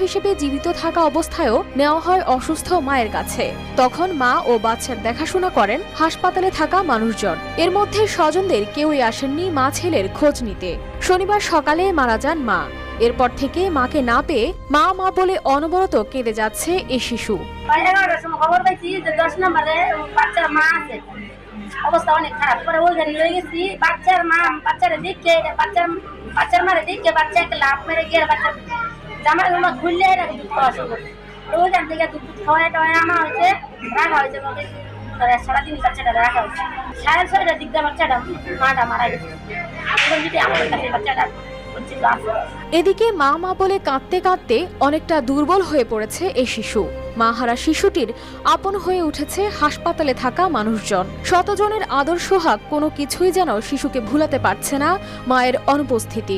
হিসেবে জীবিত থাকা অবস্থায়ও নেওয়া হয় অসুস্থ মায়ের কাছে। তখন মা ও বাচ্চার দেখাশোনা করেন হাসপাতালে থাকা মানুষজন। এর মধ্যে স্বজনদের কেউই আসেননি মা ছেলের খোঁজ নিতে। শনিবার সকালে মারা যান মা। এরপর থেকে মাকে না পেয়ে মা মা বলে অনবরত কেঁদে যাচ্ছে এই শিশু। 11টার সময় খবর পাইছি যে 10 নম্বরে বাচ্চার মা আছে, অবস্থা অনেক খারাপ। পরে ওইখানে লয়ে গেছি, বাচ্চার মা বাচ্চারে দেখে বাচ্চার মারে দেখে বাচ্চাকে লাফ মেরে গিয়ে বাচ্চার জামা খুললে দুধ খাওয়া শুরু করছে। ওইখান থেকে দুধ খাওয়াই টাওয়াই আনা হয়েছে, রাখা হয়েছে। সারাদিন বাচ্চাটা রাখা হয়েছে। 6:30টার দিক দিয়ে বাচ্চাটা মাটা মারা গেছে। যদি আমাদের কাছে বাচ্চাটা এদিকে মা মা বলে কাঁদতে কাঁদতে অনেকটা দুর্বল হয়ে পড়েছে এই শিশু। মাহারা শিশুটির আপন হয়ে উঠেছে হাসপাতালে থাকা মানুষজন। শতজনের আদর সোহাগ কোনো কিছুই যেন শিশুকে ভুলাতে পারছে না মায়ের অনুপস্থিতি।